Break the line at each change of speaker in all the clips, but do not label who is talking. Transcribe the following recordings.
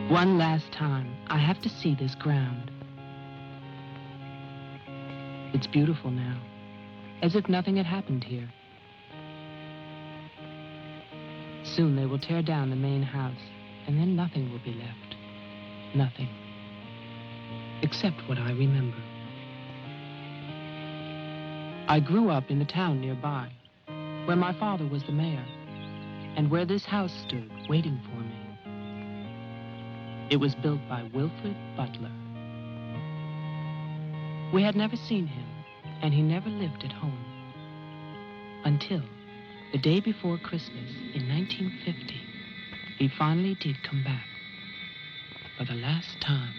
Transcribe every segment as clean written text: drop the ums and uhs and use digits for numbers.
One last time, I have to see this ground. It's beautiful now, as if nothing had happened here. Soon they will tear down the main house, and then nothing will be left. Nothing. Except what I remember. I grew up in the town nearby, where my father was the mayor, and where this house stood, waiting for me. It was built by Wilfred Butler. We had never seen him, and he never lived at home. Until the day before Christmas in 1950, he finally did come back. For the last time.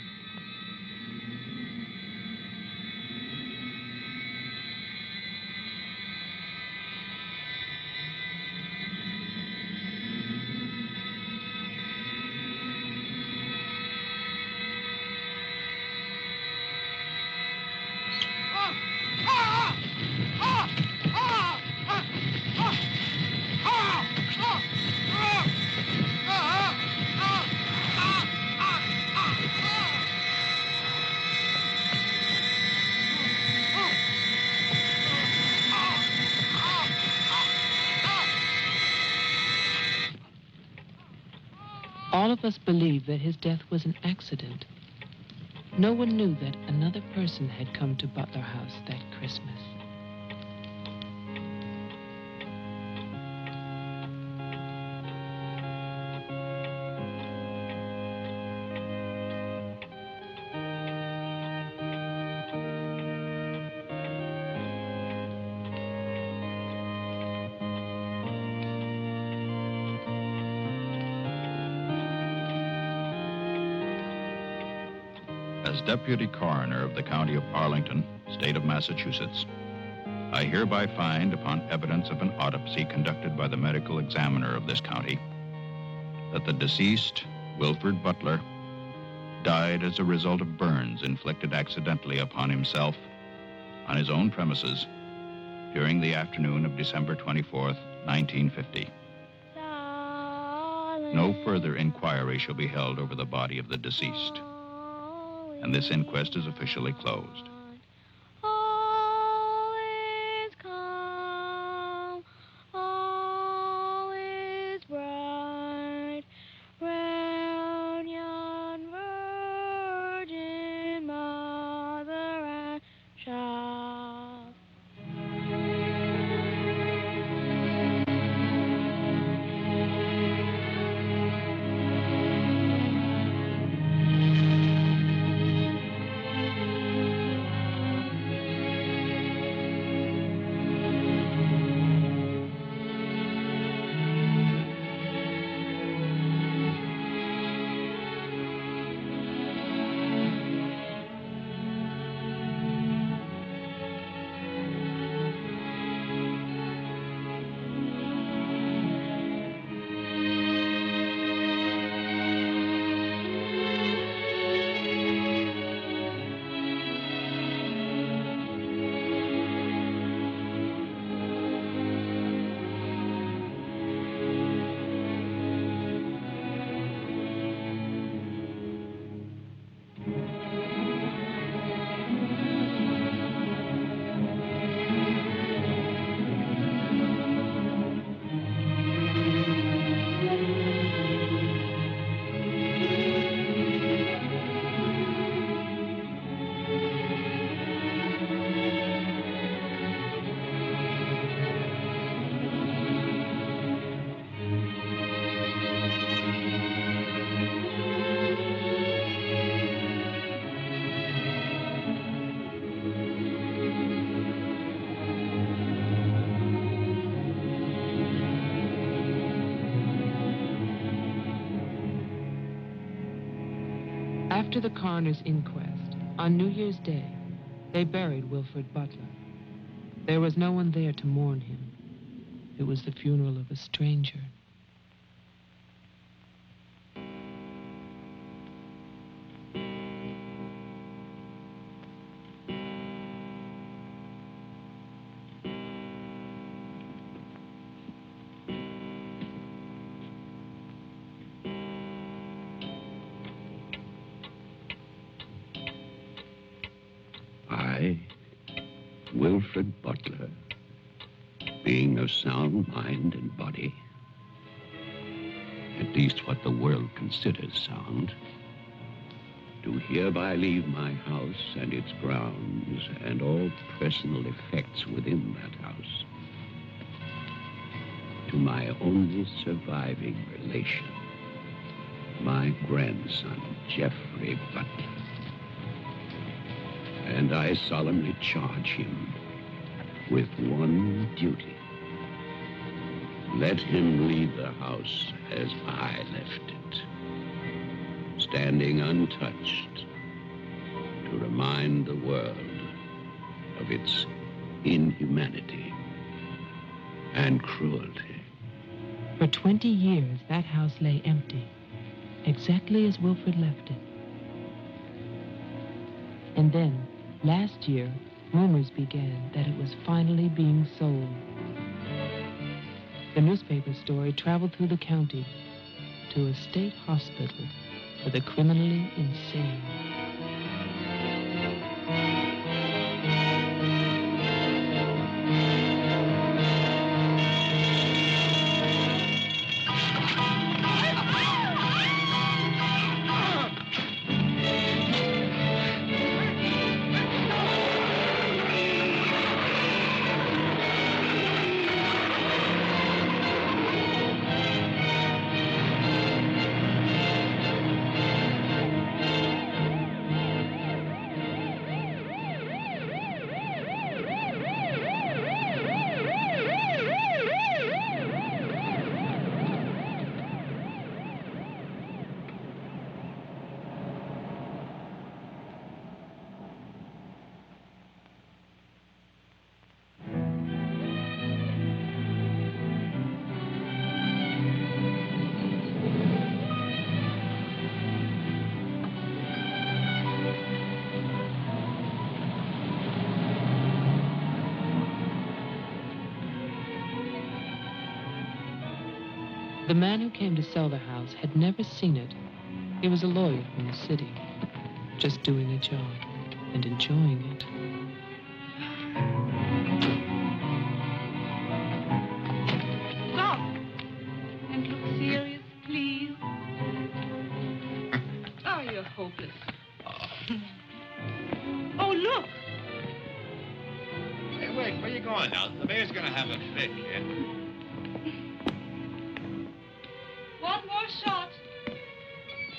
All of us believed that his death was an accident. No one knew that another person had come to Butler House that Christmas.
As Deputy Coroner of the County of Arlington, State of Massachusetts, I hereby find, upon evidence of an autopsy conducted by the medical examiner of this county, that the deceased, Wilfred Butler, died as a result of burns inflicted accidentally upon himself on his own premises during the afternoon of December 24th, 1950. No further inquiry shall be held over the body of the deceased, and this inquest is officially closed.
All is calm, all is bright, round yon virgin mother and child.
After the coroner's inquest, on New Year's Day, they buried Wilfred Butler. There was no one there to mourn him. It was the funeral of a stranger.
Wilfred Butler, being of sound mind and body, at least what the world considers sound, do hereby leave my house and its grounds and all personal effects within that house to my only surviving relation, my grandson, Jeffrey Butler. And I solemnly charge him with one duty. Let him leave the house as I left it, standing untouched to remind the world of its inhumanity and cruelty.
For 20 years, that house lay empty, exactly as Wilfred left it. And then, last year, rumors began that it was finally being sold. The newspaper story traveled through the county to a state hospital for the criminally insane. The man who came to sell the house had never seen it. He was a lawyer from the city, just doing a job and enjoying it.
Stop and look serious, please. Oh, you're hopeless. Oh, look.
Hey, wait, where you going now? The mayor's gonna have a fit here.
One more shot.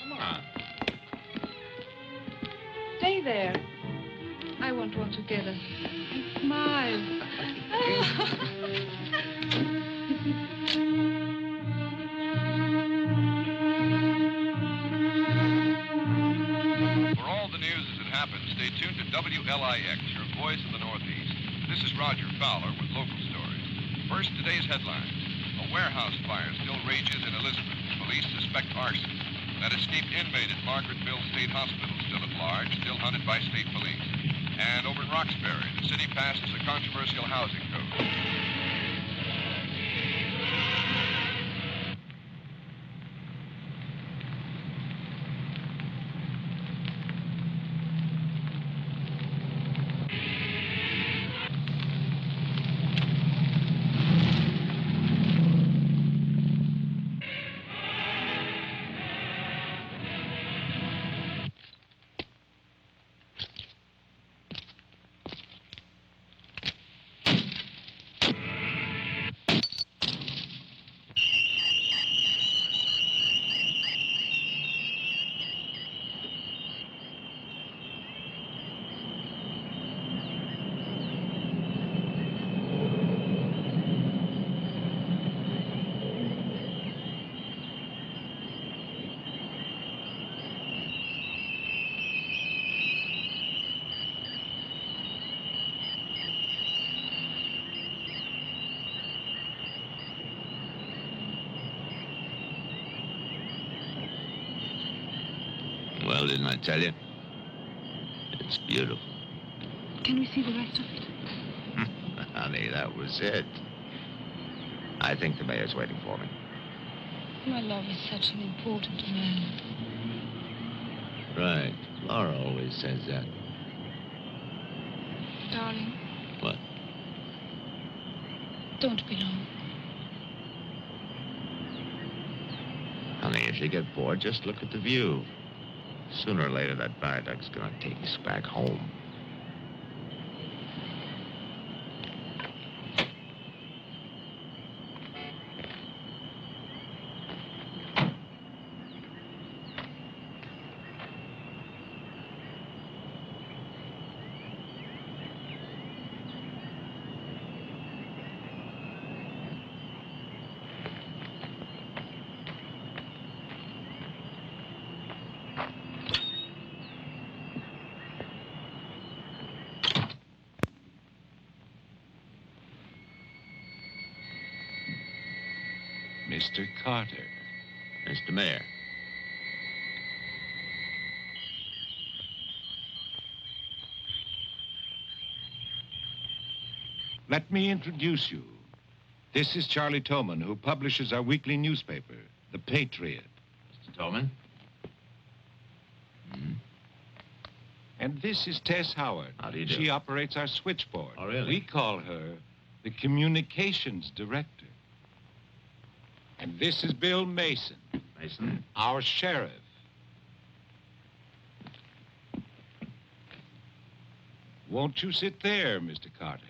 Come on.
Stay there. I want one together. And smile.
For all the news as it happens, stay tuned to WLIX, your voice of the Northeast. This is Roger Fowler with local stories. First, today's headlines. A warehouse fire still rages in Elizabeth. Police suspect arson. That escaped inmate at Margaretville State Hospital still at large, still hunted by state police. And over in Roxbury, the city passes a controversial housing code.
Well, didn't I tell you? It's beautiful.
Can we see the rest of it?
Honey, that was it. I think the mayor's waiting for me.
My love is such an important man.
Right. Laura always says that.
Darling,
What?
Don't be long.
Honey, if you get bored, just look at the view. Sooner or later, that viaduct's gonna take us back home.
Mr. Carter.
Mr. Mayor.
Let me introduce you. This is Charlie Towman, who publishes our weekly newspaper, The Patriot.
Mr. Towman?
And this is Tess Howard.
How do you do?
She operates our switchboard.
Oh, really?
We call her the communications director. And this is Bill Mason,
Mason?
our sheriff. Won't you sit there, Mr. Carter,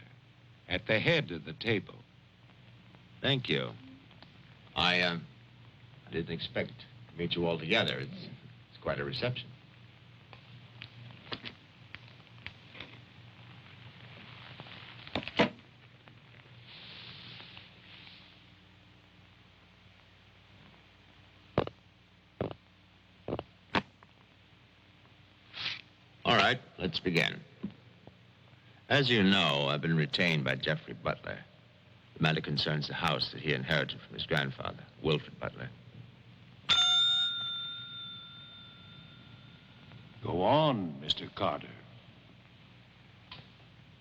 at the head of the table?
Thank you. I didn't expect to meet you all together. It's quite a reception. All right, let's begin. As you know, I've been retained by Jeffrey Butler. The matter concerns the house that he inherited from his grandfather, Wilfred Butler.
Go on, Mr. Carter.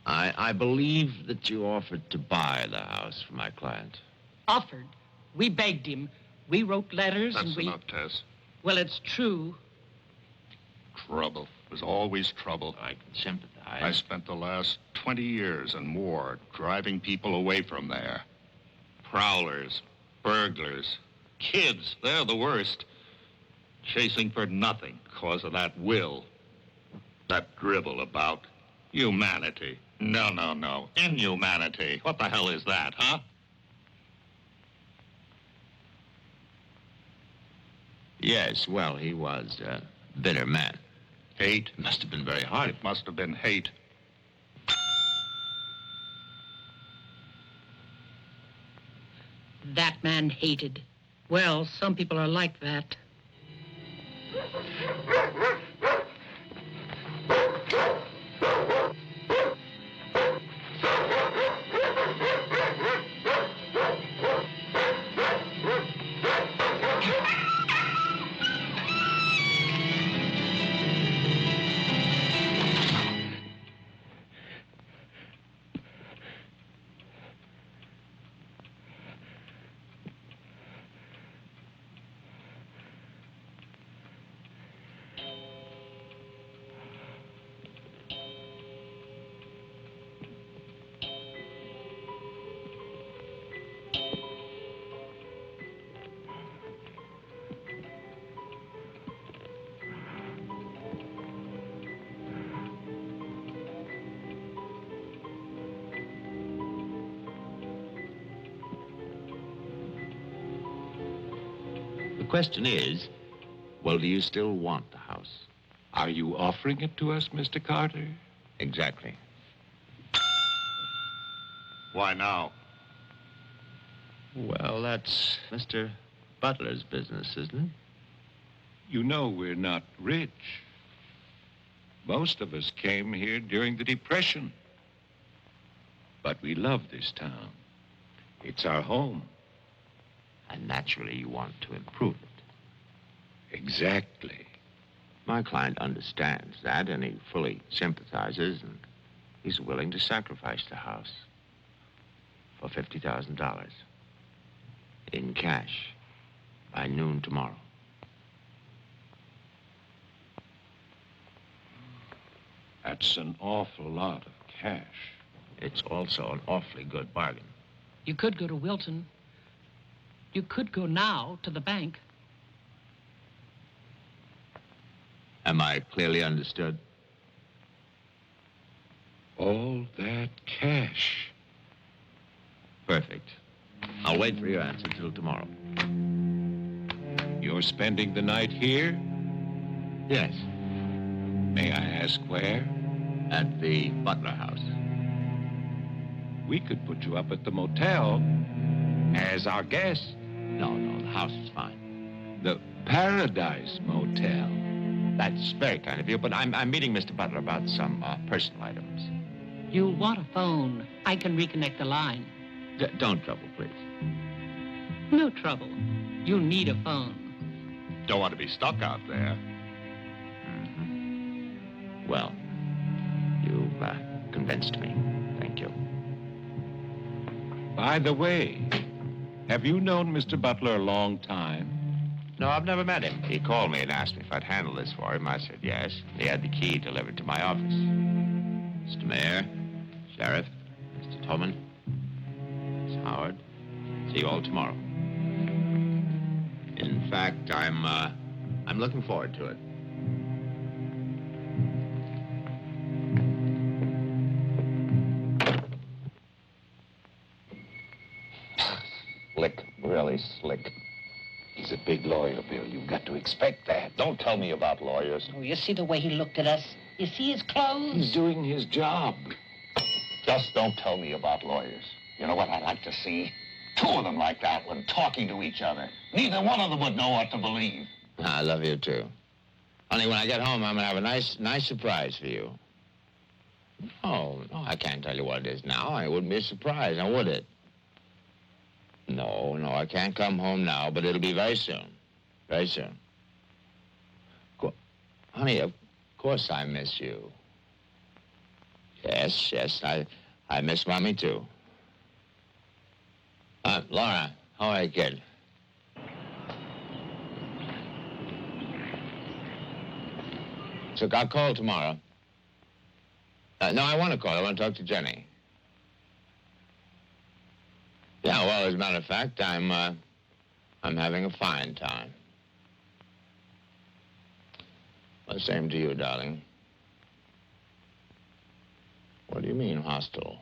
I believe that you offered to buy the house for my client.
Offered. We begged him. We wrote letters
That's
and we...
enough, Tess.
Well, it's true.
Trouble. There's always trouble.
I can sympathize.
I spent the last 20 years and more driving people away from there. Prowlers, burglars, kids, they're the worst. Chasing for nothing because of that will. That dribble about humanity. No. Inhumanity. What the hell is that, huh?
Yes, well, he was a bitter man.
Hate.
It must have been very hard.
It must have been hate.
That man hated. Well, some people are like that.
The question is, well, do you still want the house?
Are you offering it to us, Mr. Carter?
Exactly.
Why now?
Well, that's Mr. Butler's business, isn't it?
You know we're not rich. Most of us came here during the Depression. But we love this town. It's our home.
And naturally, you want to improve it.
Exactly.
My client understands that, and he fully sympathizes, and he's willing to sacrifice the house for $50,000 in cash by noon tomorrow.
That's an awful lot of cash.
It's also an awfully good bargain.
You could go to Wilton. You could go now to the bank.
Am I clearly understood?
All that cash.
Perfect. I'll wait for your answer till tomorrow.
You're spending the night here?
Yes,
May I ask where?
at the Butler house.
We could put you up at the motel as our guest.
No, the house is fine.
The Paradise Motel.
That's very kind of you, but I'm meeting Mr. Butler about some personal items.
You'll want a phone. I can reconnect the line.
Don't trouble, please.
No trouble. You'll need a phone.
Don't want to be stuck out there.
Well, you've convinced me. Thank you.
By the way, have you known Mr. Butler a long time?
No, I've never met him. He called me and asked me if I'd handle this for him. I said yes. He had the key delivered to my office. Mr. Mayor, Sheriff, Mr. Towman, Tess Howard. See you all tomorrow. In fact, I'm looking forward to it.
Slick, really slick. He's a big lawyer, Bill. You've got to expect that.
Don't tell me about lawyers.
Oh, you see the way he looked at us? You see his clothes?
He's doing his job.
Just don't tell me about lawyers. You know what I'd like to see? Two of them like that when talking to each other. Neither one of them would know what to believe.
I love you, too. Honey, when I get home, I'm going to have a nice surprise for you. No, I can't tell you what it is now. It wouldn't be a surprise, now would it? No, I can't come home now, but it'll be very soon. Very soon. Honey, of course I miss you. Yes, I miss Mommy, too. Laura, how are you, kid? So I'll call tomorrow. No, I want to call. I want to talk to Jenny. Yeah, well, as a matter of fact, I'm having a fine time. Well, same to you, darling. What do you mean, hostile?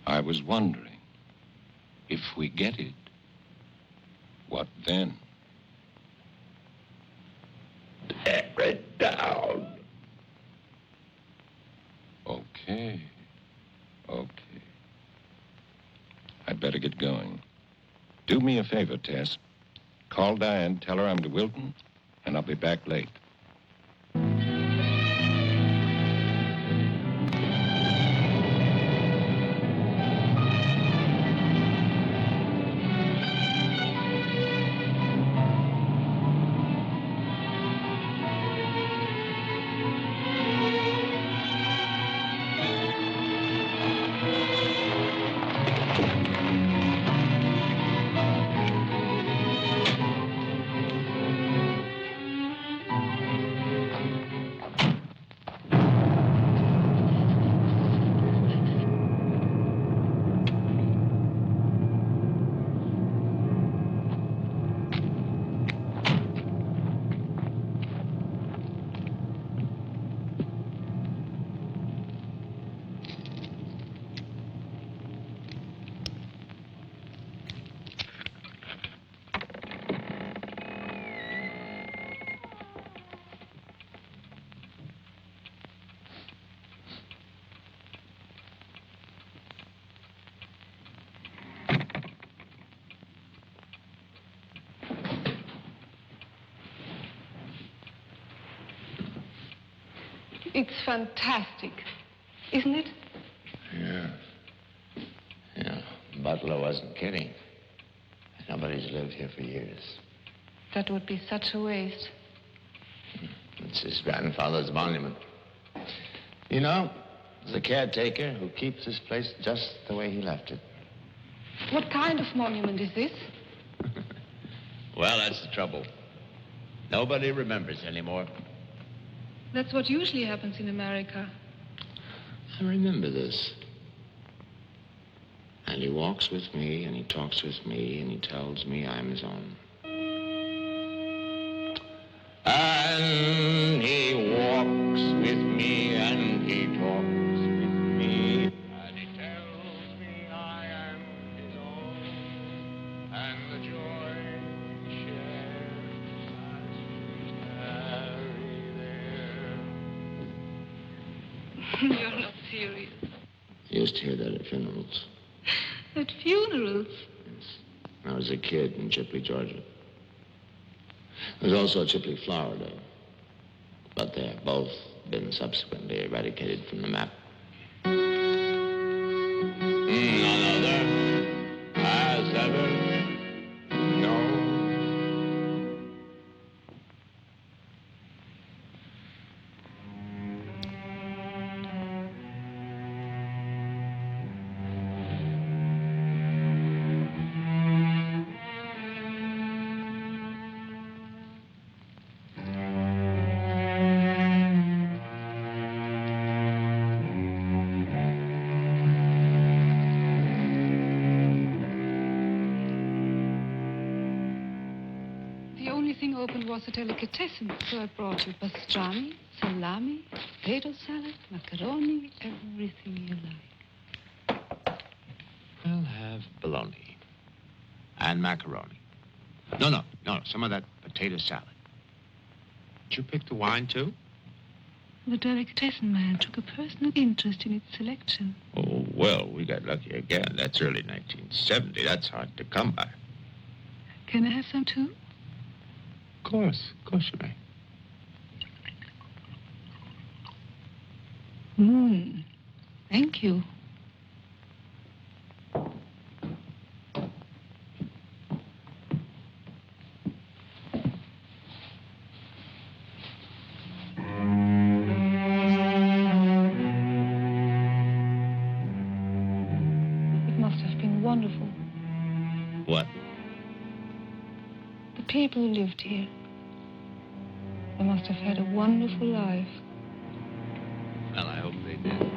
I was wondering, if we get it, what then?
Tear it down.
Okay. I'd better get going. Do me a favor, Tess. Call Diane, tell her I'm to Wilton, and I'll be back late.
It's fantastic, isn't it?
Yeah. Butler wasn't kidding. Nobody's lived here for years.
That would be such a waste.
It's his grandfather's monument. You know, The caretaker who keeps this place just the way he left it.
What kind of monument is this?
Well, that's the trouble. Nobody remembers anymore.
That's what usually happens in America.
I remember this. And he walks with me, and he talks with me, and he tells me I'm his own. And he walks with me, and he talks with me, and he tells me I am his own, and the joy he shares as we tarry there.
You're not serious.
I used to hear that at funerals.
At funerals?
When I was a kid in Chipley, Georgia. There's also Chipley, Florida. But they have both been subsequently eradicated from the map. None other has ever known.
Open was a delicatessen, so I brought you pastrami, salami, potato salad, macaroni, everything you like.
I'll have bologna and macaroni. No, some of that potato salad. Did you pick the wine, too?
The delicatessen man took a personal interest in its selection.
Oh, well, we got lucky again. That's early 1970. That's hard to come by.
Can I have some, too?
Of course you may.
Thank you. It must have been wonderful.
What?
The people who lived here. They must have had a wonderful life.
Well, I hope they did.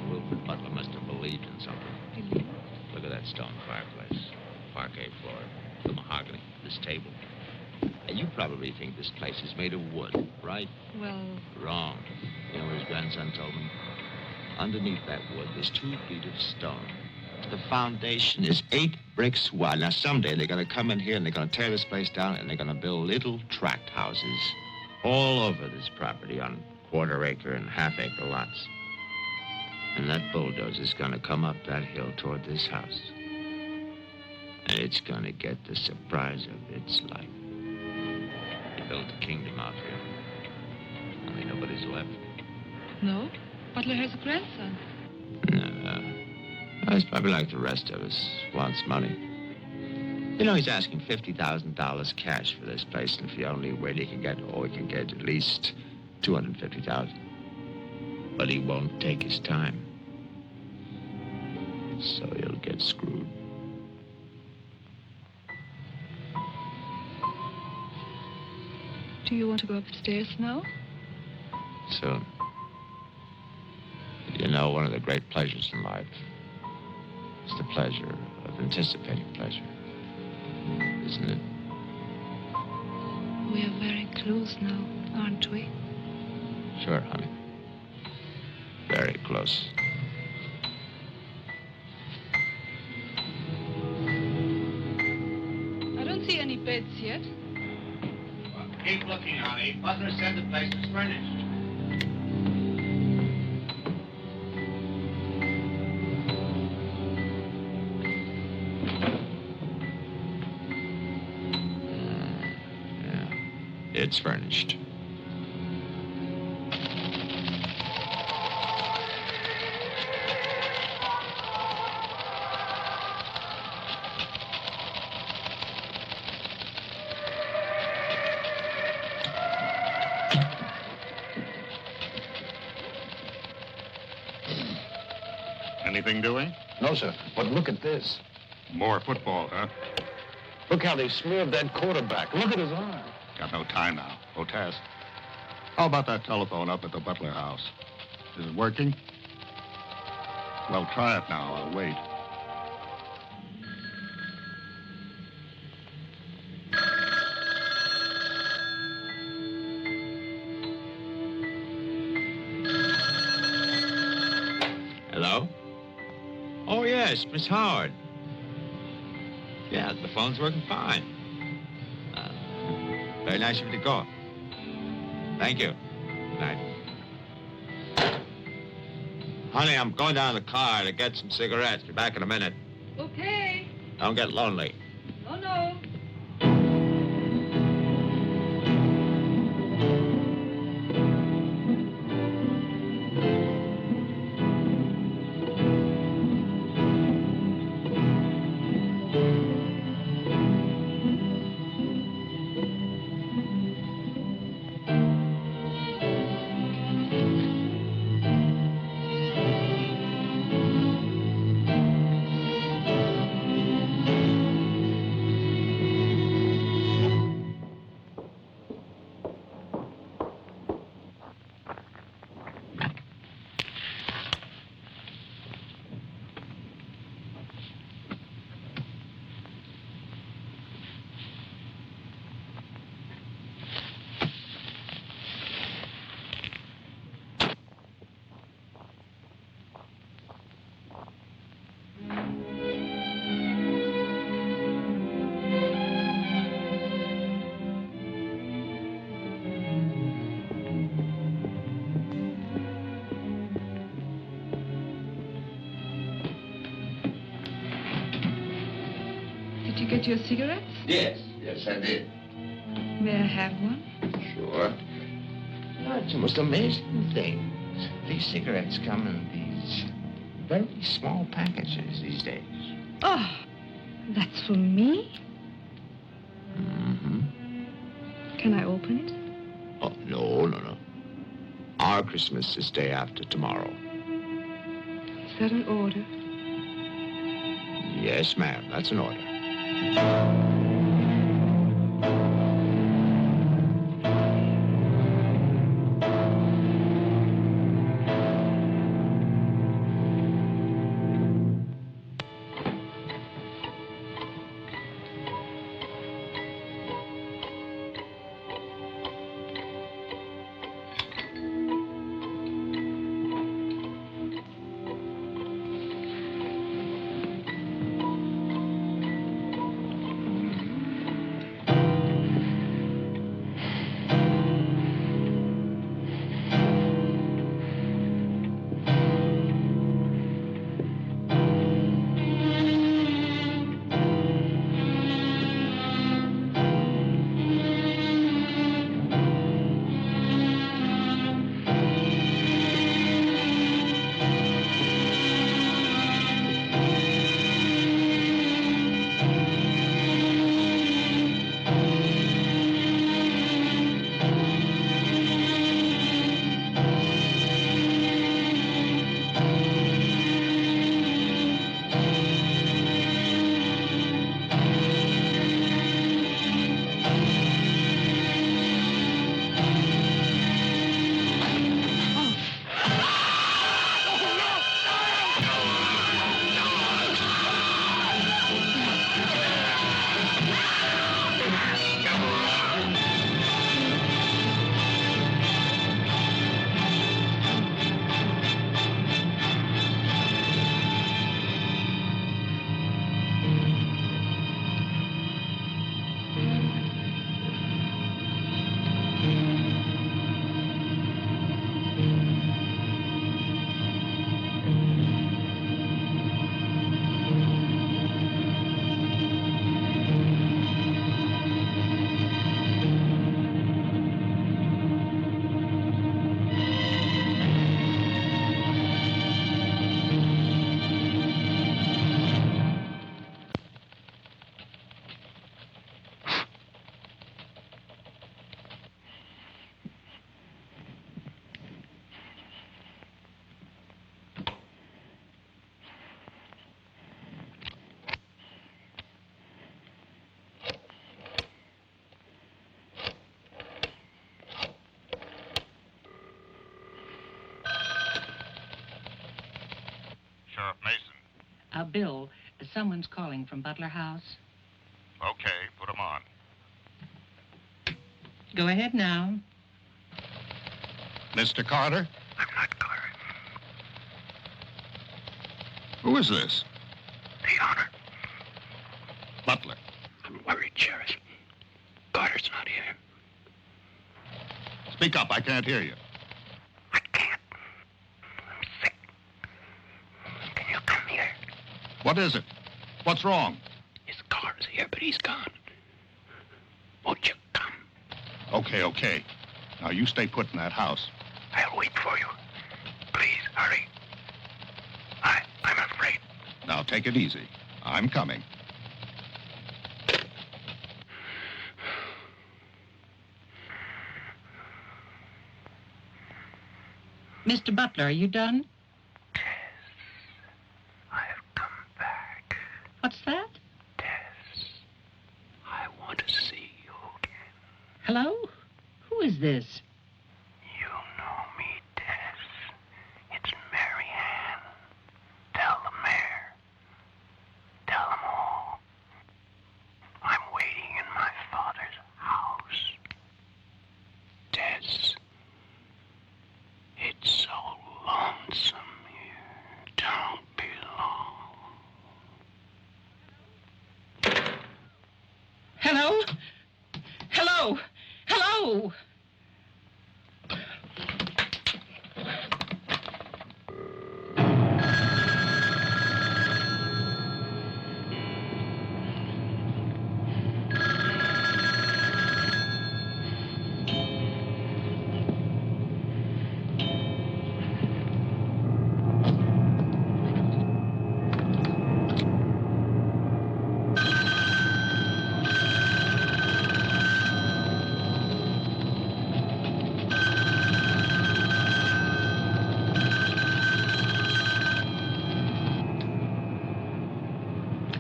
Wilfred Butler must have believed in something. Look at that stone fireplace, parquet floor, the mahogany, this table. And you probably think this place is made of wood, right?
Well...
Wrong. You know what his grandson told me? Underneath that wood, there's 2 feet of stone. The foundation is 8 bricks wide. Now, someday they're going to come in here and they're going to tear this place down and they're going to build little tract houses all over this property on quarter-acre and half-acre lots. And that bulldozer's going to come up that hill toward this house. And it's going to get the surprise of its life. They built a kingdom out here. Only nobody's left.
No? Butler has a grandson.
No. He's probably like the rest of us. Wants money. You know, he's asking $50,000 cash for this place, and if the only way he can get at least $250,000. But he won't take his time. So he'll get screwed.
Do you want to go upstairs now?
Soon. You know, one of the great pleasures in life is the pleasure of anticipating pleasure. Isn't it?
We are very close now, aren't we?
Sure, honey. Very close.
I don't see any beds yet.
Well, keep looking, honey. Butler said the place was furnished. It's furnished.
Anything doing?
No, sir. But look at this.
More football, huh?
Look how they smeared that quarterback. Look at his arm.
Got no time now. Oh, Tess. How about that telephone up at the Butler house? Is it working? Well, try it now. I'll wait.
Hello? Oh, yes, Miss Howard. Yeah, the phone's working fine. Very nice of you to call. Thank you. Good night. Honey, I'm going down to the car to get some cigarettes. Be back in a minute.
Okay.
Don't get lonely.
No. Did you get your cigarettes?
Yes, I did.
May I have one?
Sure. No, it's the most amazing thing. These cigarettes come in these very small packages these days.
Oh, that's for me?
Mm-hmm.
Can I open it?
Oh, no. Our Christmas is day after tomorrow.
Is that an order?
Yes, ma'am, that's an order.
Mason.
Bill, someone's calling from Butler House.
Okay, put him on.
Go ahead now.
Mr. Carter?
I'm not Carter.
Who is this?
The owner.
Butler.
I'm worried, Sheriff. Carter's not here.
Speak up, I can't hear you.
I can't. I'm sick. Can you come here?
What is it? What's wrong?
His car's here, but he's gone. Won't you come?
Okay. Now you stay put in that house.
I'll wait for you. Please, hurry. I'm afraid.
Now take it easy. I'm coming.
Mr. Butler, are you done?
Tess, I've come back.
What's that?
Tess, I want to see you again.
Hello? Who is this?
You know me, Tess. It's Marianne. Tell the mayor. Tell them all. I'm waiting in my father's house. Tess, it's so lonesome here. Don't be long.
Hello? Hello? Hello?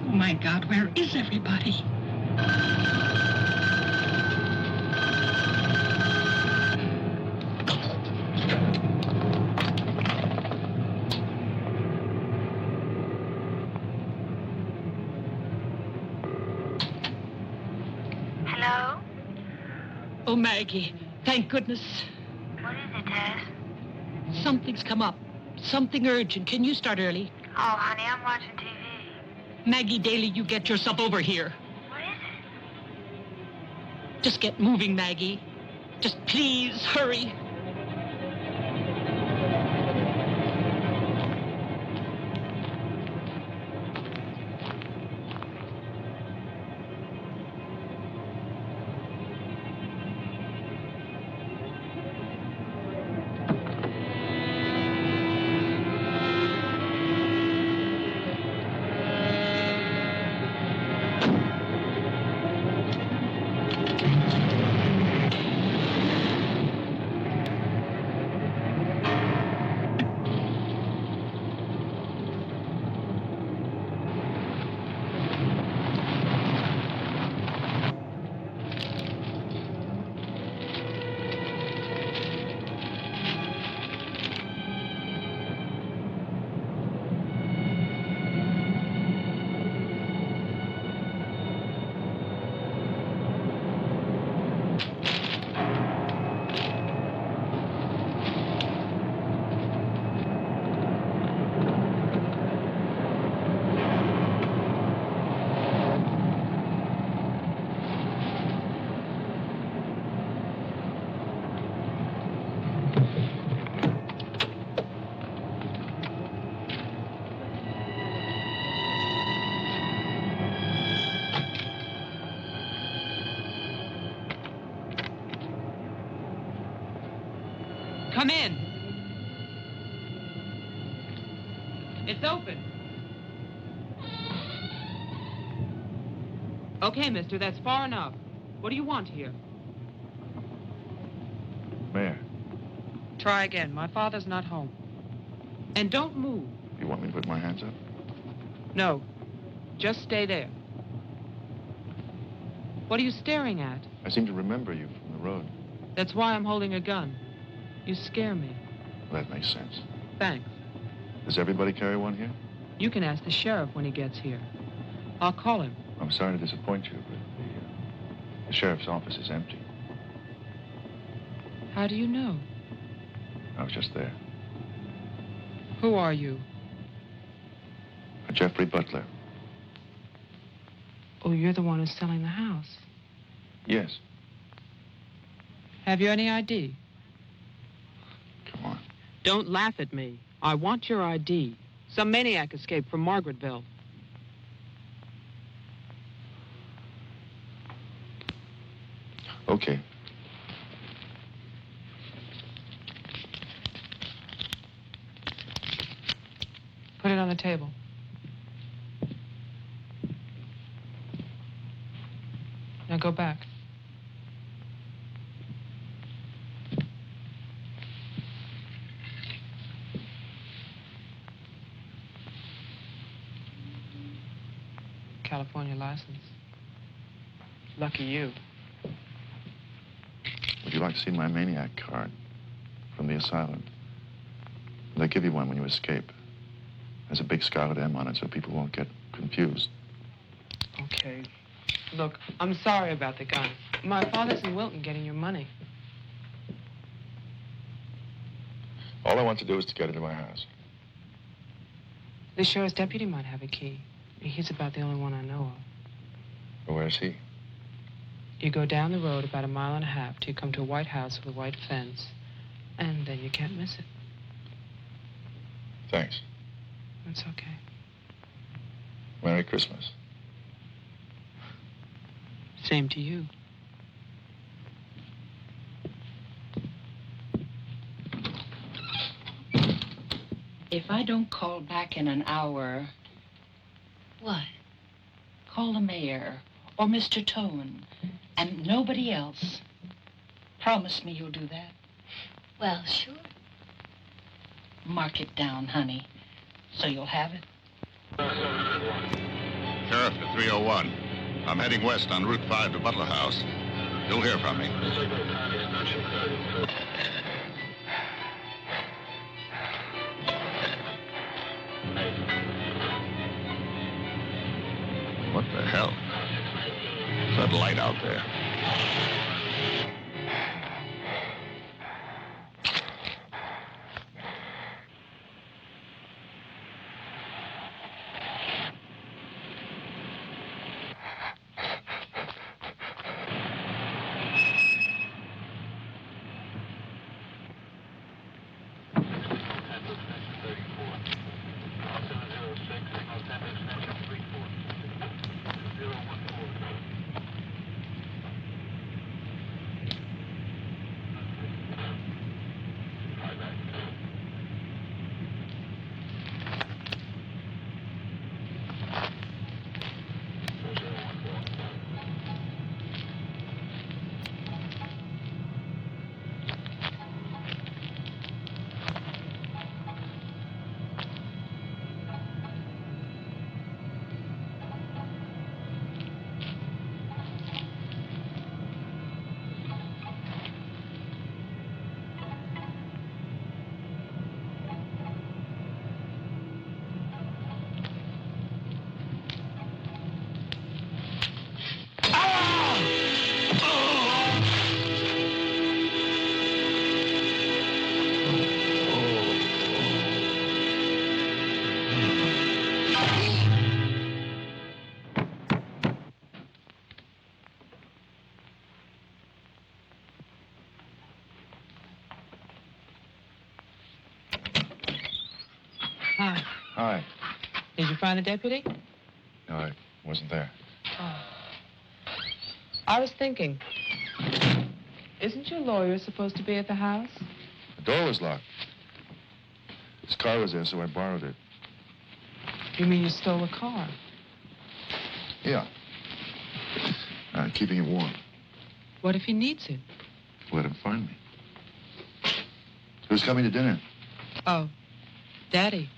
Oh, my God, where is everybody?
Hello?
Oh, Maggie, thank goodness.
What is it, Tess?
Something's come up. Something urgent. Can you start early?
Oh, honey, I'm watching TV.
Maggie Daly, you get yourself over here.
What is it?
Just get moving, Maggie. Just please hurry. Come in. It's open.
Okay, mister, that's far enough. What do you want here?
Mayor,
Try again. My father's not home. And don't move.
you want me to put my hands up?
No. Just stay there. What are you staring at?
I seem to remember you from the road.
That's why I'm holding a gun. You scare me.
That makes sense.
Thanks.
Does everybody carry one here?
You can ask the sheriff when he gets here. I'll call him.
I'm sorry to disappoint you, but the sheriff's office is empty.
How do you know?
I was just there.
Who are you?
Jeffrey Butler.
Oh, you're the one who's selling the house.
Yes.
Have you any ID?
Come on.
Don't laugh at me. I want your ID. Some maniac escaped from Margaretville.
Okay.
Put it on the table. Now go back. California license. Lucky you.
Would you like to see my maniac card from the asylum? They give you one when you escape. There's a big scarlet M on it so people won't get confused.
Okay. Look, I'm sorry about the gun. My father's in Wilton getting your money.
All I want to do is to get into my house.
The sheriff's deputy might have a key. He's about the only one I know of.
Well, where's he?
You go down the road about 1.5 miles till you come to a white house with a white fence. And then you can't miss it.
Thanks.
That's okay.
Merry Christmas.
Same to you.
If I don't call back in an hour...
What?
Call the mayor or Mr. Towman and nobody else. Promise me you'll do that.
Well, sure.
Mark it down, honey, so you'll have it.
Sheriff to 301. I'm heading west on Route 5 to Butler House. You'll hear from me. What the hell? What's that light out there?
Hi.
Hi.
Did you find the deputy?
No, I wasn't there.
Oh. I was thinking, isn't your lawyer supposed to be at the house?
The door was locked. His car was there, so I borrowed it.
You mean you stole a car?
Yeah. Keeping it warm.
What if he needs it?
Let him find me. Who's coming to dinner?
Oh, Daddy.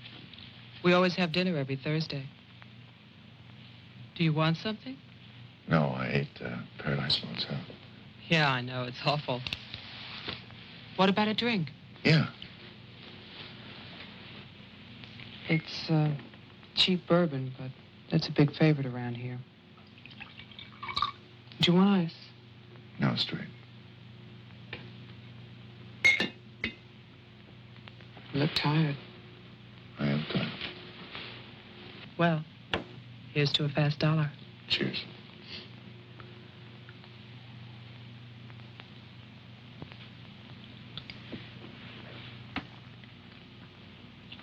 We always have dinner every Thursday. Do you want something?
No, I ate Paradise Motel.
Yeah, I know. It's awful. What about a drink?
Yeah.
It's Cheap bourbon, but that's a big favorite around here. Do you want ice?
No, straight.
You look tired.
I am tired.
Well, here's to a fast dollar.
Cheers.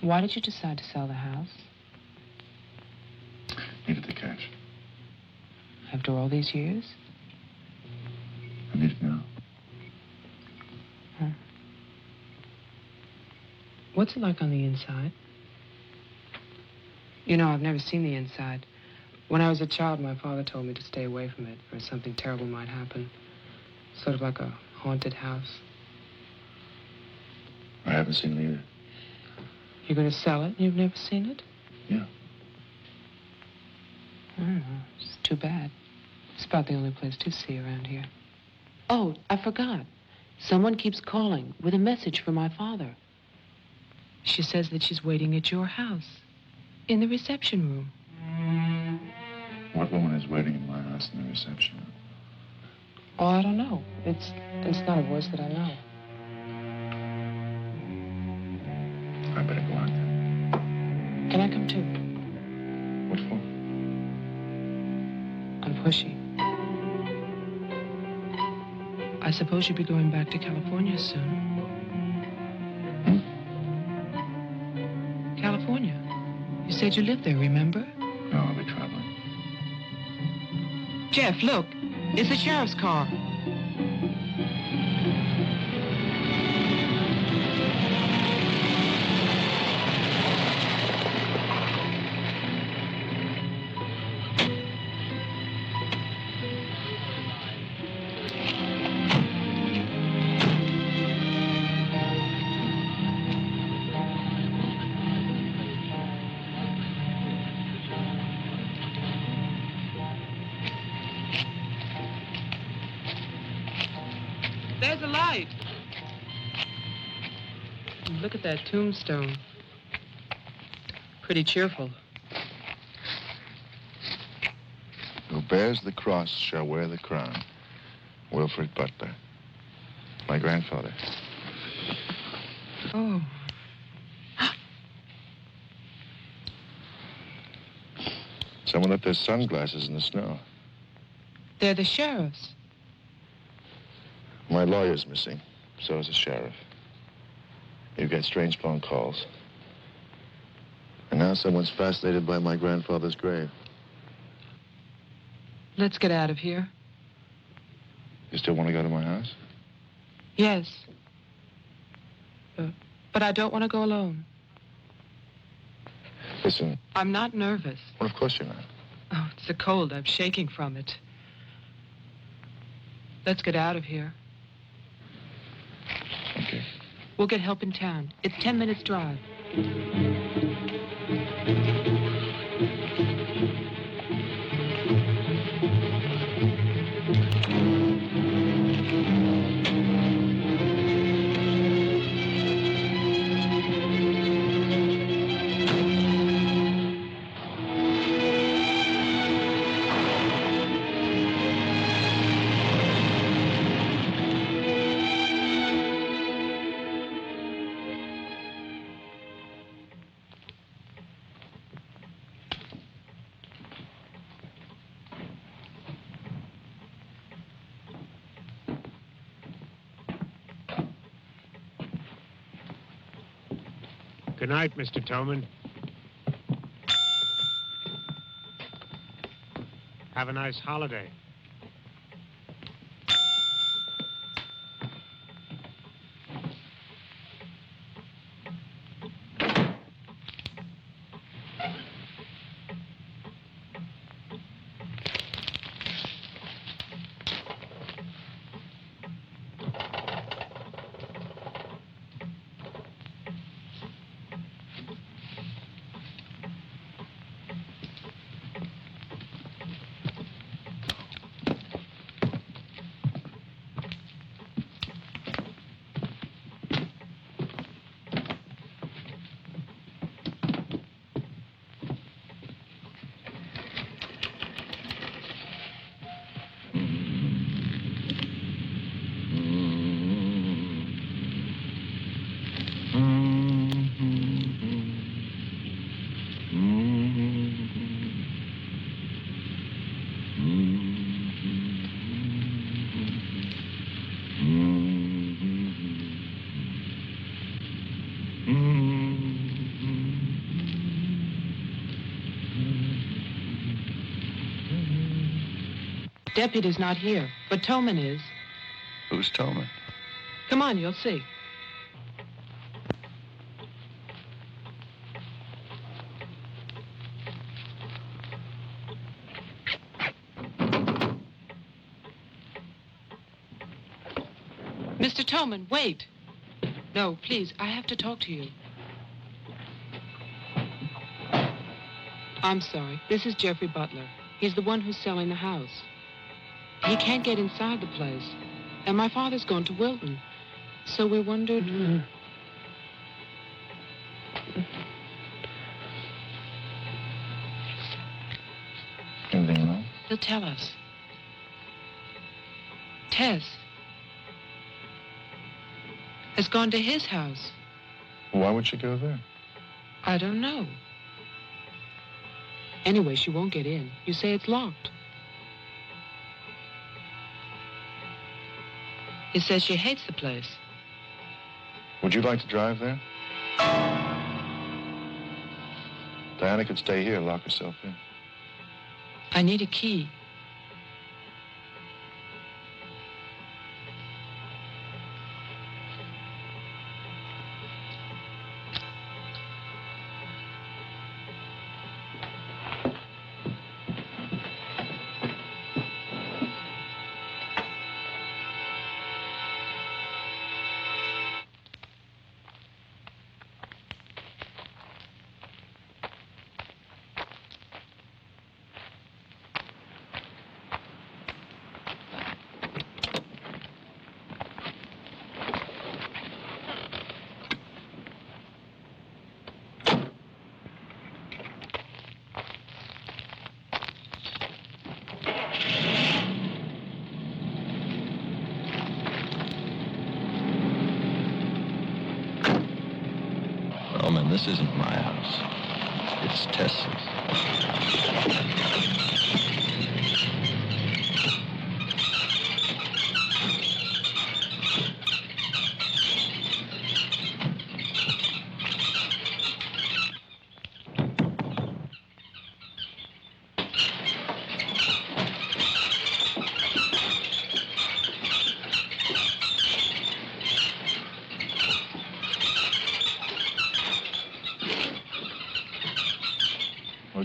Why did you decide to sell the house?
Needed the cash.
After all these years?
I need it now.
Huh. What's it like on the inside? You know, I've never seen the inside. When I was a child, my father told me to stay away from it, or something terrible might happen. Sort of like a haunted house.
I haven't seen it either.
You're going to sell it? You've never seen it?
Yeah.
I don't know. It's too bad. It's about the only place to see around here. Oh, I forgot. Someone keeps calling with a message for my father. She says that she's waiting at your house, in the reception room.
What woman is waiting in my house in the reception room?
Oh, I don't know. It's not a voice that I know.
I better go out then.
Can I come too?
What for?
I'm pushy. I suppose you'll be going back to California soon. California? You said you lived there, remember?
No, I'll be traveling.
Jeff, look. It's the sheriff's car. There's a light. Look at that tombstone. Pretty cheerful.
Who bears the cross shall wear the crown. Wilfred Butler. My grandfather.
Oh.
Someone left their sunglasses in the snow.
They're the sheriff's.
My lawyer's missing. So is the sheriff. You get strange phone calls. And now someone's fascinated by my grandfather's grave.
Let's get out of here.
You still want to go to my house?
Yes. But I don't want to go alone.
Listen.
I'm not nervous.
Well, of course you're not.
Oh, it's the cold. I'm shaking from it. Let's get out of here.
Okay.
We'll get help in town. It's 10 minutes drive.
Good night, Mr. Towman. Have a nice holiday.
Deputy's not here, but Towman is.
Who's Towman?
Come on, you'll see. Mr. Towman, wait. No, please, I have to talk to you. I'm sorry. This is Jeffrey Butler. He's the one who's selling the house. He can't get inside the place. And my father's gone to Wilton. So we wondered...
Anything you know?
He'll tell us. Tess has gone to his house.
Why would she go there?
I don't know. Anyway, she won't get in. You say it's locked. He says she hates the place.
Would you like to drive there? Diana could stay here, lock herself in.
I need a key.
Oh, man, this isn't my house. It's Tess's.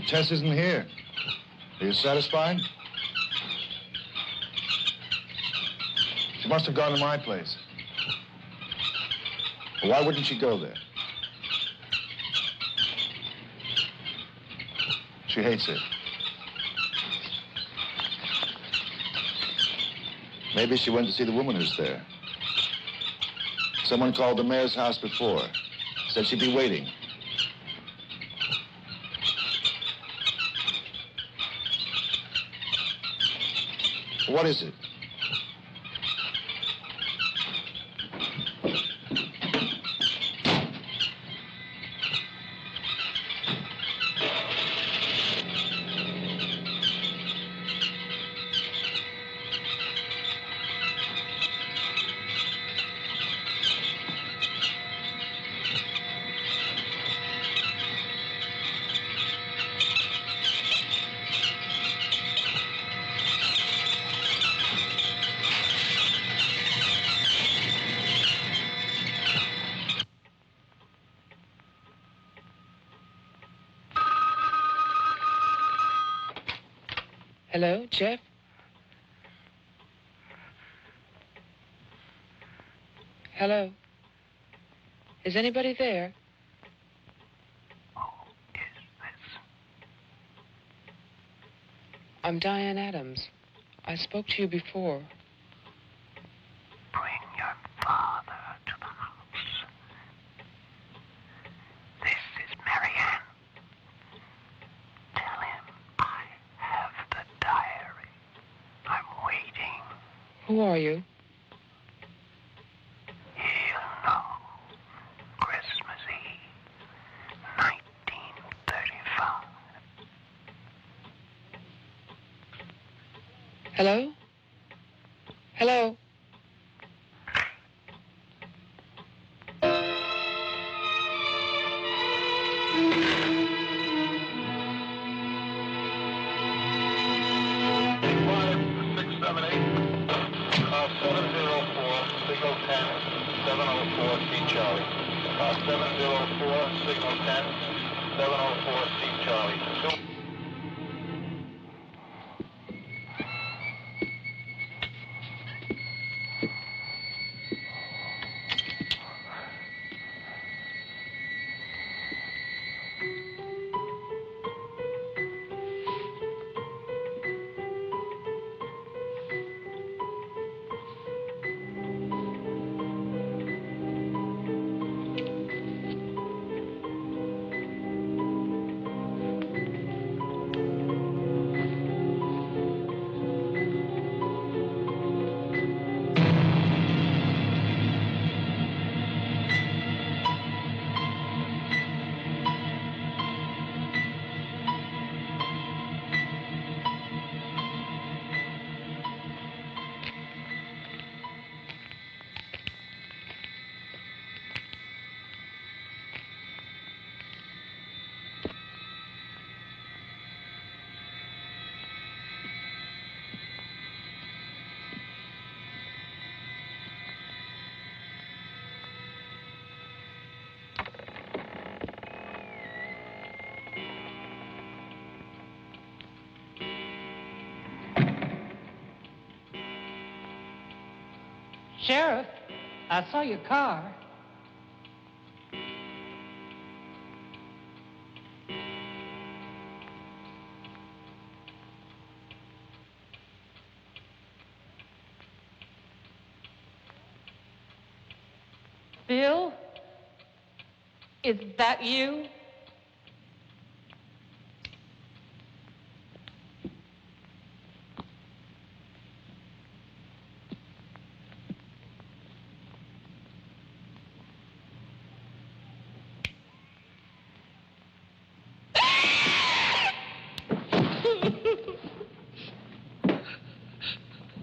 Tess isn't here. Are you satisfied? She must have gone to my place. Well, why wouldn't she go there? She hates it. Maybe she went to see the woman who's there. Someone called the mayor's house before. Said she'd be waiting. What is it?
Hello, Jeff? Hello? Is anybody there?
Who is this?
I'm Diane Adams. I spoke to you before.
Bring your father to the house. This is Marianne. Tell him I have the diary. I'm waiting.
Who are you?
He'll know. Christmas Eve, 1935.
Hello? Hello?
Charlie. 704, signal 10, 704, Steve Charlie.
Sheriff, I saw your car. Bill? Is that you?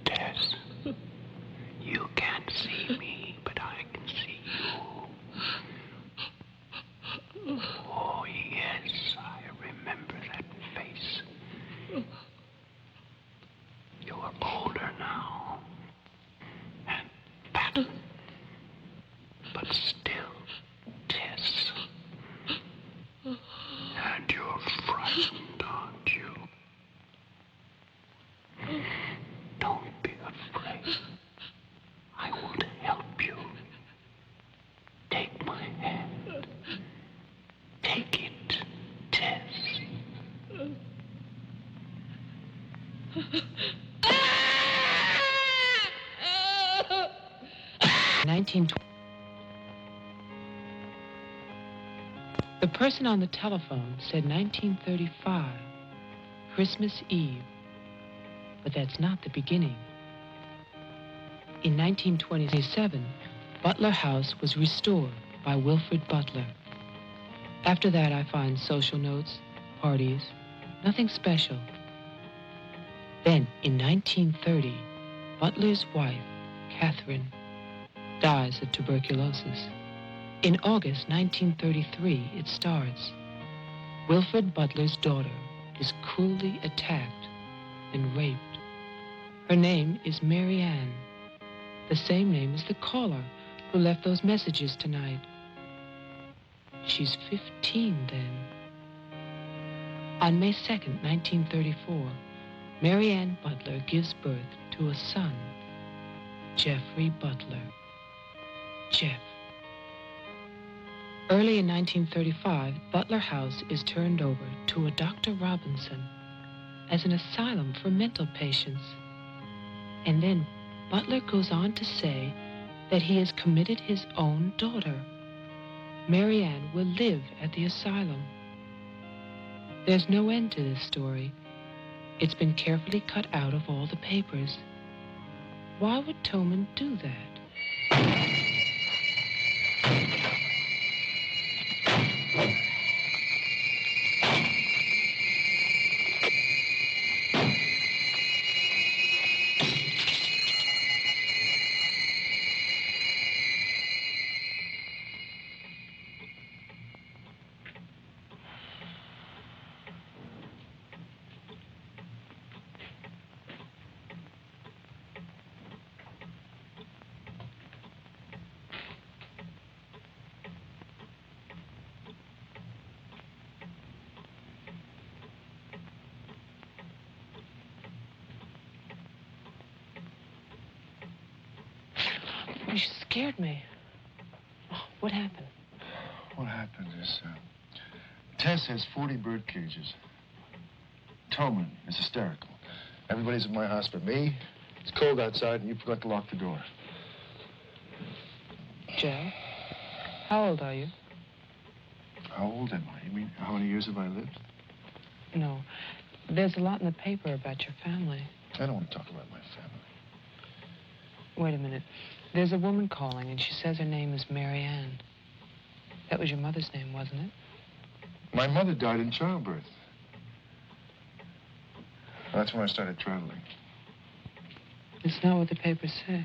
Tess, you can't see me, but I can see you. Oh, yes, I remember that face. You're older now, and fatter, but still Tess. And you're frightened, aren't you? Don't be afraid. I want to help you. Take my hand. Take it, Tess.
1920. The person on the telephone said 1935, Christmas Eve. But that's not the beginning. In 1927, Butler House was restored by Wilfred Butler. After that, I find social notes, parties, nothing special. Then, in 1930, Butler's wife, Catherine, dies of tuberculosis. In August 1933, it starts. Wilfred Butler's daughter is cruelly attacked and raped. Her name is Marianne, the same name as the caller who left those messages tonight. She's 15 then. On May 2nd, 1934, Marianne Butler gives birth to a son, Jeffrey Butler. Jeff. Early in 1935, Butler House is turned over to a Dr. Robinson as an asylum for mental patients. And then Butler goes on to say that he has committed his own daughter. Marianne will live at the asylum. There's no end to this story. It's been carefully cut out of all the papers. Why would Towman do that? You scared me. Oh, what happened?
What happened is, Tess has 40 bird cages. Towman is hysterical. Everybody's at my house but me. It's cold outside, and you forgot to lock the door.
Jeff, how old are you?
How old am I? You mean, how many years have I lived?
No. There's a lot in the paper about your family.
I don't want to talk about my family.
Wait a minute. There's a woman calling, and she says her name is Marianne. That was your mother's name, wasn't it?
My mother died in childbirth. That's when I started traveling.
It's not what the papers say.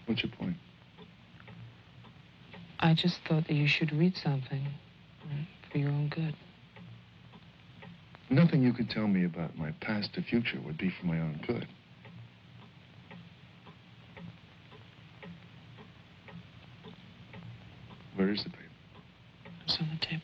What's your point?
I just thought that you should read something for your own good.
Nothing you could tell me about my past or future would be for my own good. Where is the paper?
It's on the table.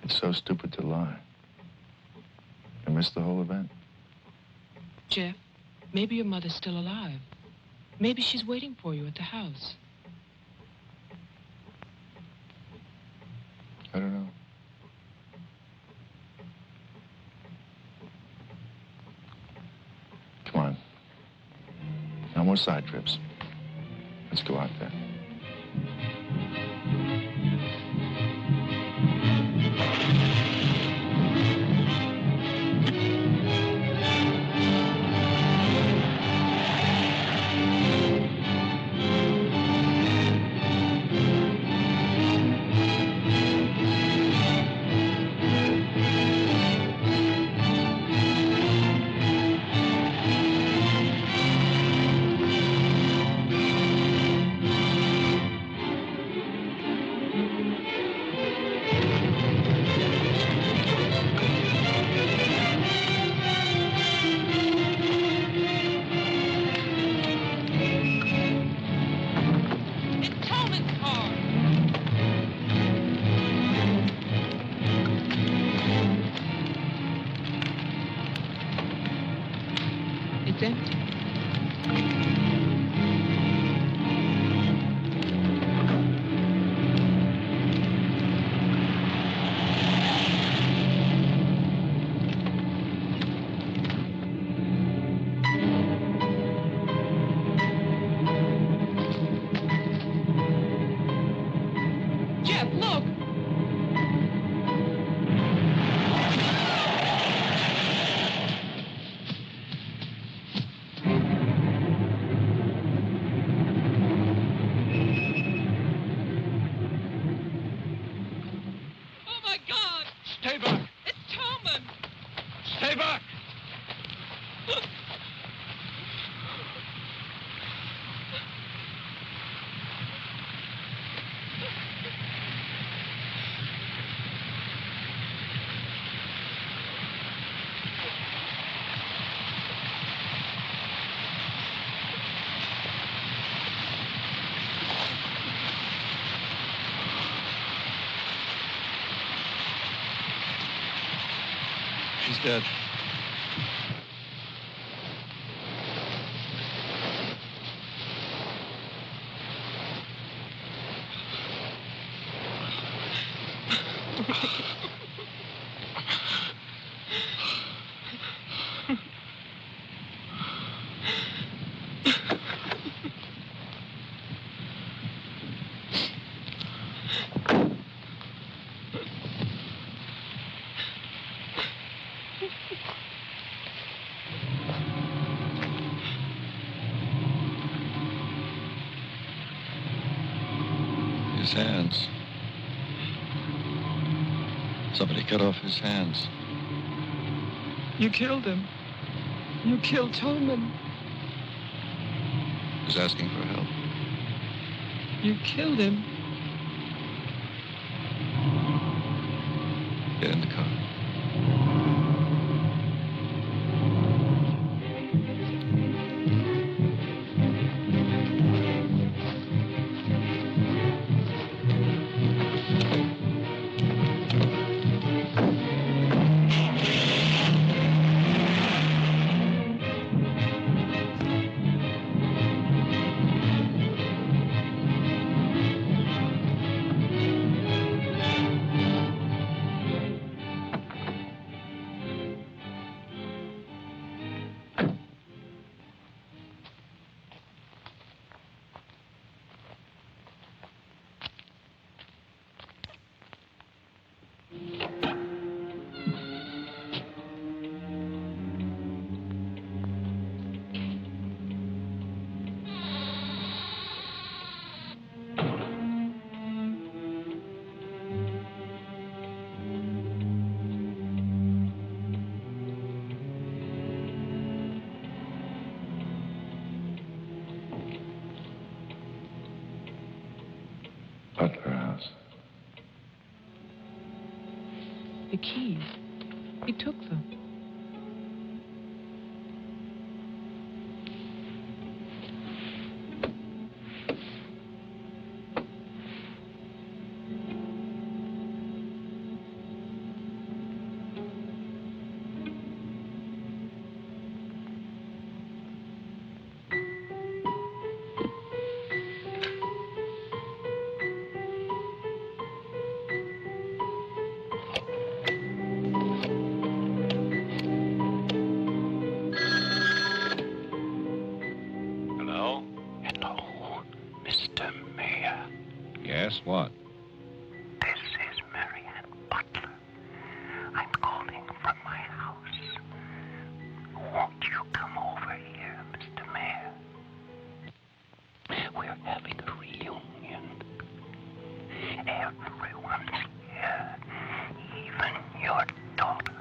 It's so stupid to lie. I missed the whole event.
Jeff, maybe your mother's still alive. Maybe she's waiting for you at the house.
I don't know. Come on. No more side trips. Let's go out there.
It's empty. Jeff, look!
Stay back!
It's Towman!
Stay back!
She's dead. His hands. Somebody cut off his hands.
You killed him. You killed Towman.
He's asking for help.
You killed him.
Get in the car.
Butler house.
The keys. He took them.
Yes, what?
This is Marianne Butler. I'm calling from my house. Won't you come over here, Mr. Mayor? We're having a reunion. Everyone's here, even your daughter.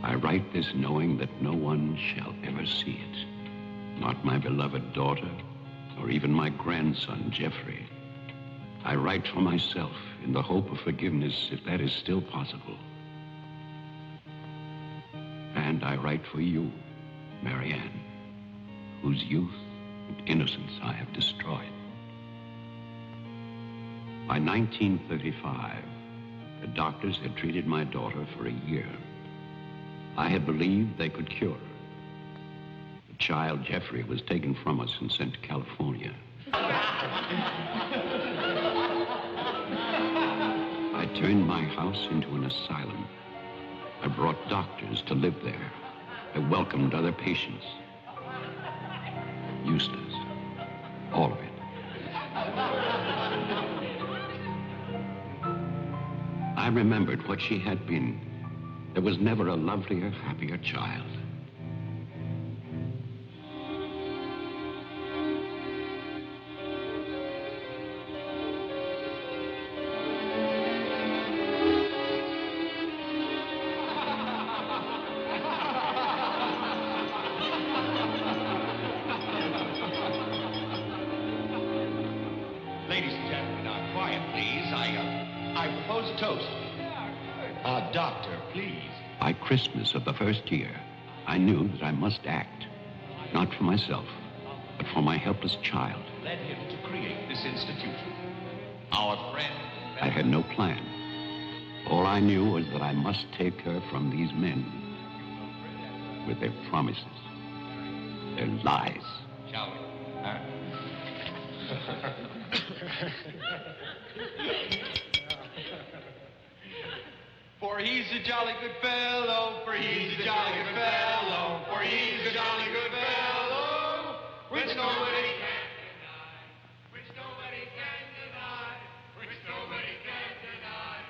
I write this knowing that no one shall ever see it. Not my beloved daughter, or even my grandson, Jeffrey. I write for myself in the hope of forgiveness, if that is still possible. And I write for you, Marianne, whose youth and innocence I have destroyed. By 1935, the doctors had treated my daughter for a year. I had believed they could cure her. The child, Jeffrey, was taken from us and sent to California. I turned my house into an asylum. I brought doctors to live there. I welcomed other patients. Useless. All of it. I remembered what she had been. There was never a lovelier, happier child.
Ladies and gentlemen, now quiet, please. I propose a toast. Doctor, please.
By Christmas of the first year, I knew that I must act, not for myself, but for my helpless child.
Led him to create this institution. Our friend...
I had no plan. All I knew was that I must take her from these men with their promises, their lies.
Shall we? Huh? For he's a jolly good fellow, for he's a jolly good fellow, for he's a jolly good fellow, which nobody can deny, which nobody can deny, which nobody can deny,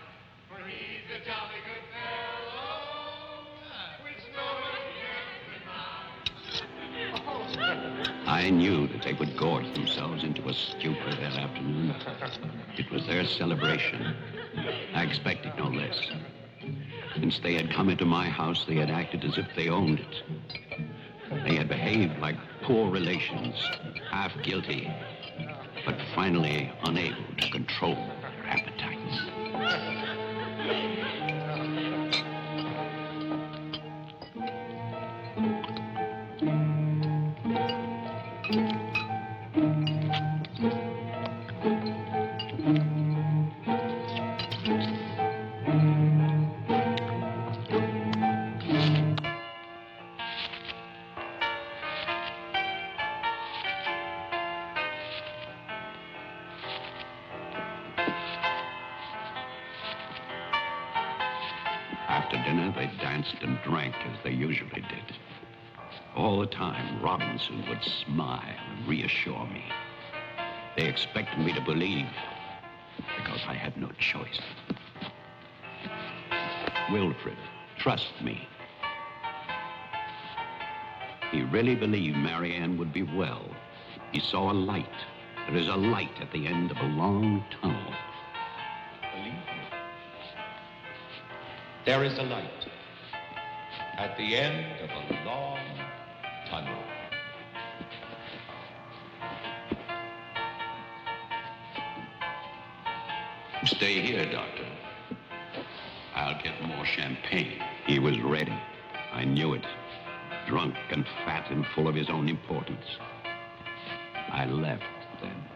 for he's a jolly good fellow, which nobody can deny.
I knew that they would gorge themselves into a stupor that afternoon. It was their celebration. I expected no less. Since they had come into my house, they had acted as if they owned it. They had behaved like poor relations, half guilty, but finally unable to control their appetites. After dinner, they danced and drank as they usually did. All the time, Robinson would smile and reassure me. They expected me to believe, because I had no choice. Wilfred, trust me. He really believed Marianne would be well. He saw a light. There is a light at the end of a long tunnel.
Believe me. There is a light at the end of a long tunnel.
Stay here, Doctor. I'll get more champagne. He was ready. I knew it. Drunk and fat and full of his own importance. I left then.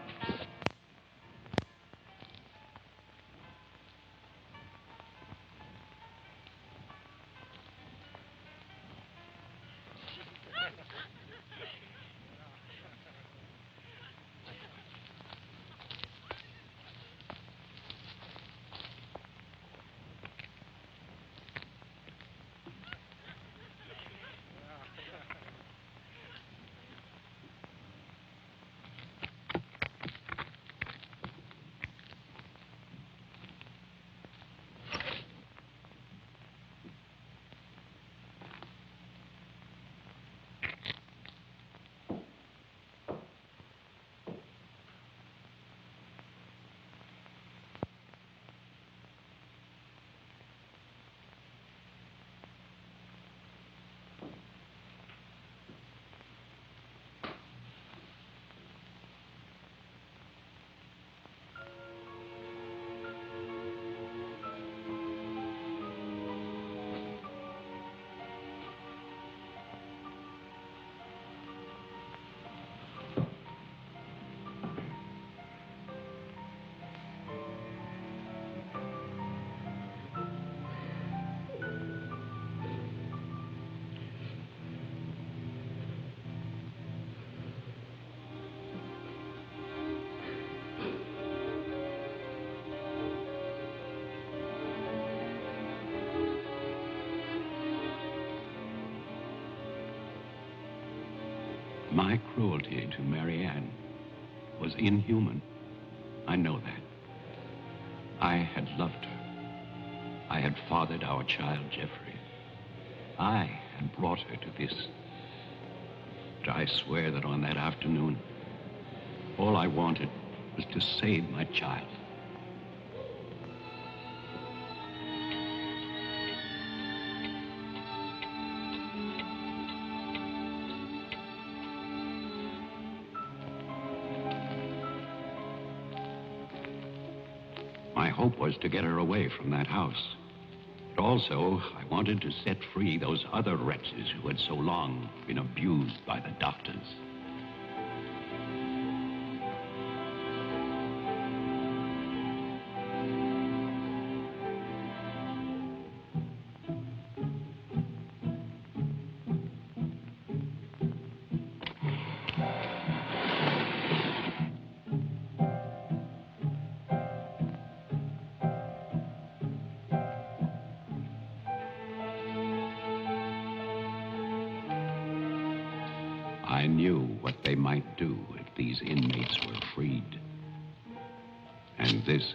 My cruelty to Marianne was inhuman. I know that. I had loved her. I had fathered our child, Jeffrey. I had brought her to this. But I swear that on that afternoon, all I wanted was to save my child. My hope was to get her away from that house. But also, I wanted to set free those other wretches who had so long been abused by the doctors. I knew what they might do if these inmates were freed. And this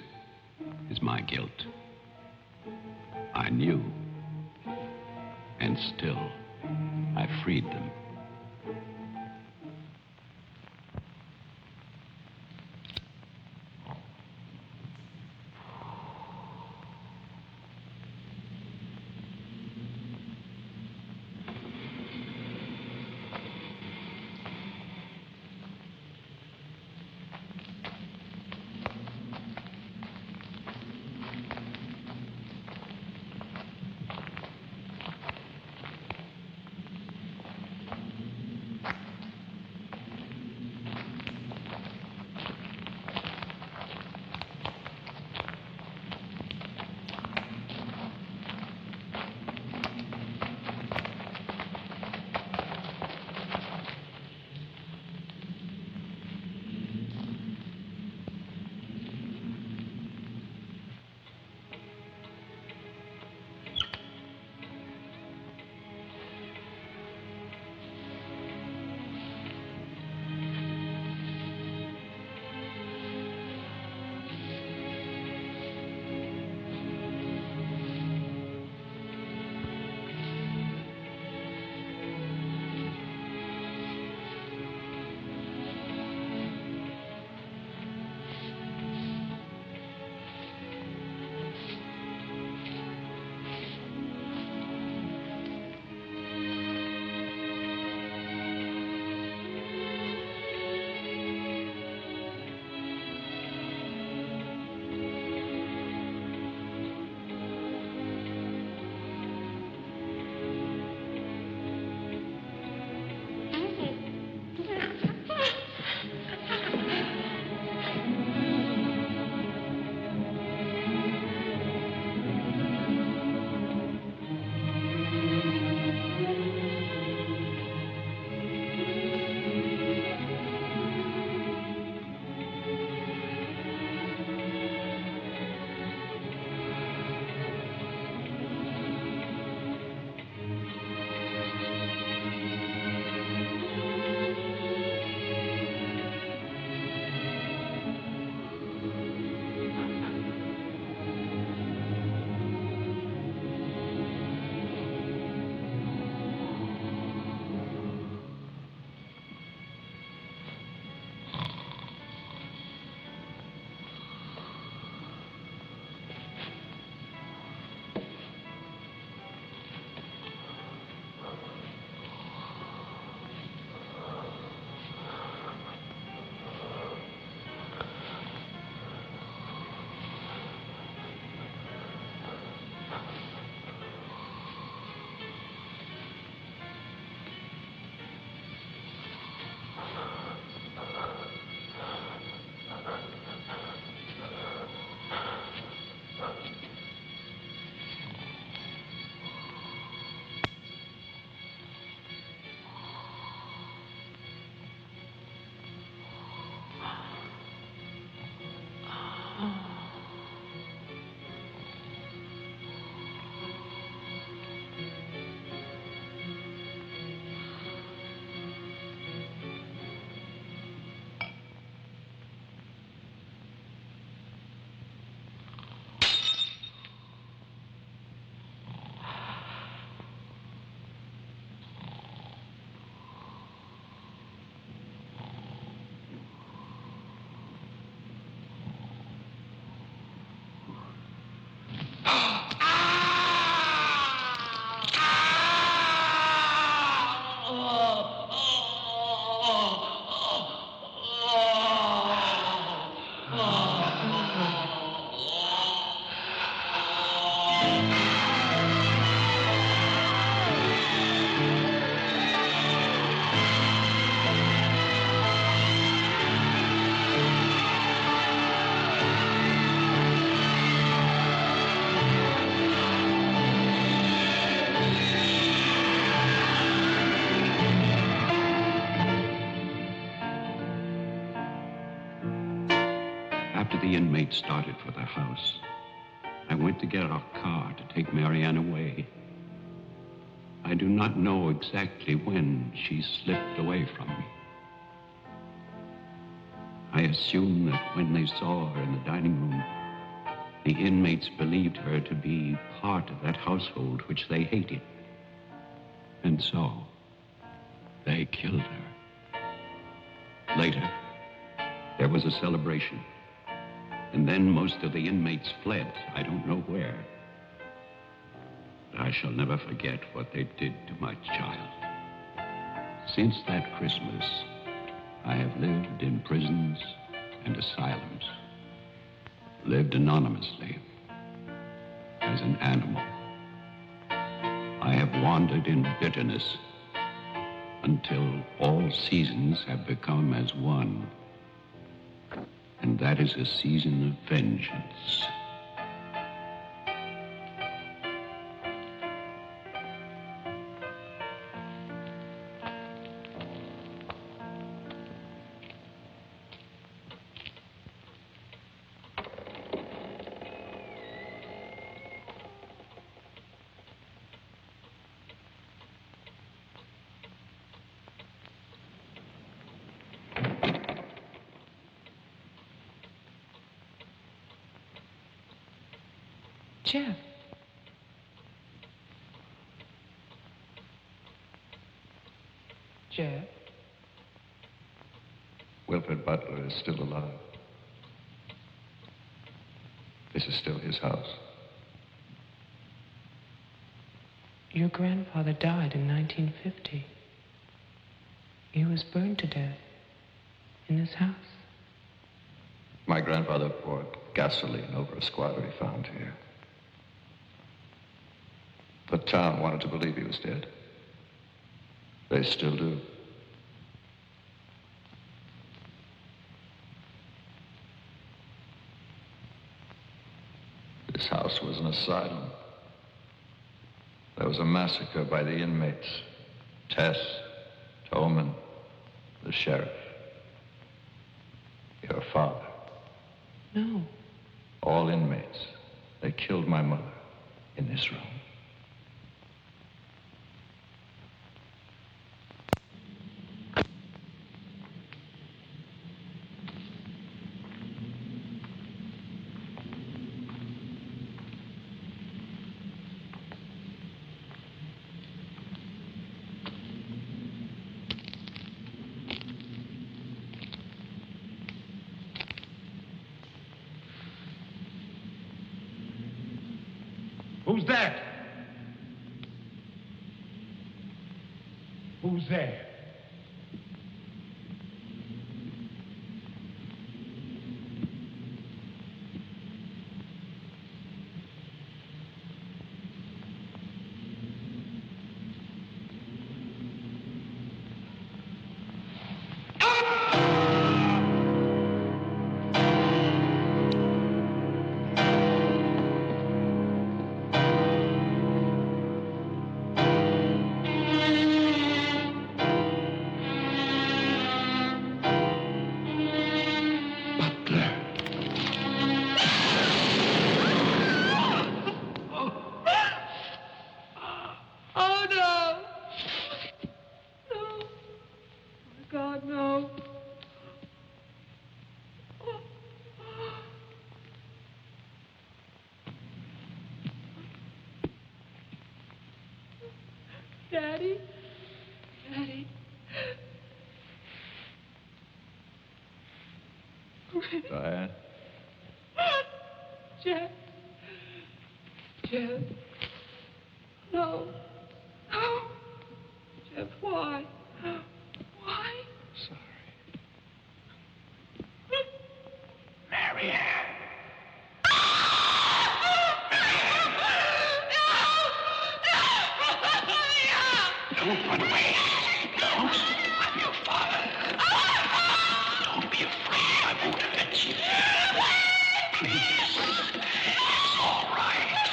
is my guilt. I knew. And still, I freed them. After the inmates started for their house, I went to get our car to take Marianne away. I do not know exactly when she slipped away from me. I assume that when they saw her in the dining room, the inmates believed her to be part of that household which they hated. And so, they killed her. Later, there was a celebration. And then most of the inmates fled. I don't know where. But I shall never forget what they did to my child. Since that Christmas, I have lived in prisons and asylums. Lived anonymously, as an animal. I have wandered in bitterness until all seasons have become as one. And that is a season of vengeance.
Jeff. Jeff.
Wilfred Butler is still alive. This is still his house.
Your grandfather died in 1950. He was burned to death in this house.
My grandfather poured gasoline over a squatter he found here. The town wanted to believe he was dead. They still do. This house was an asylum. There was a massacre by the inmates. Tess, Towman, the sheriff. Your father.
No.
All inmates. They killed my mother in this room.
Who's that? Who's there?
Daddy? Daddy?
Diane?
Jeff? Jeff? No. No. Jeff, why? Why?
Sorry.
Marianne. Don't run away. Don't. I'm your father. Don't be afraid. I won't hurt you. Please. It's all right.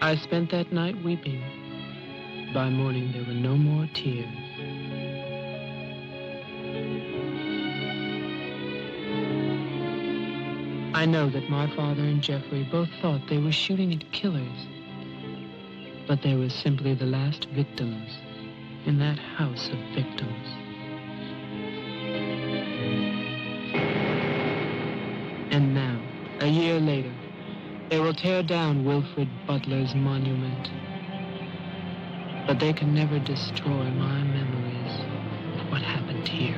I spent that night weeping. By morning, there were no more tears. I know that my father and Jeffrey both thought they were shooting at killers, but they were simply the last victims in that house of victims. And now, a year later, they will tear down Wilfred Butler's monument. But they can never destroy my memories of what happened here.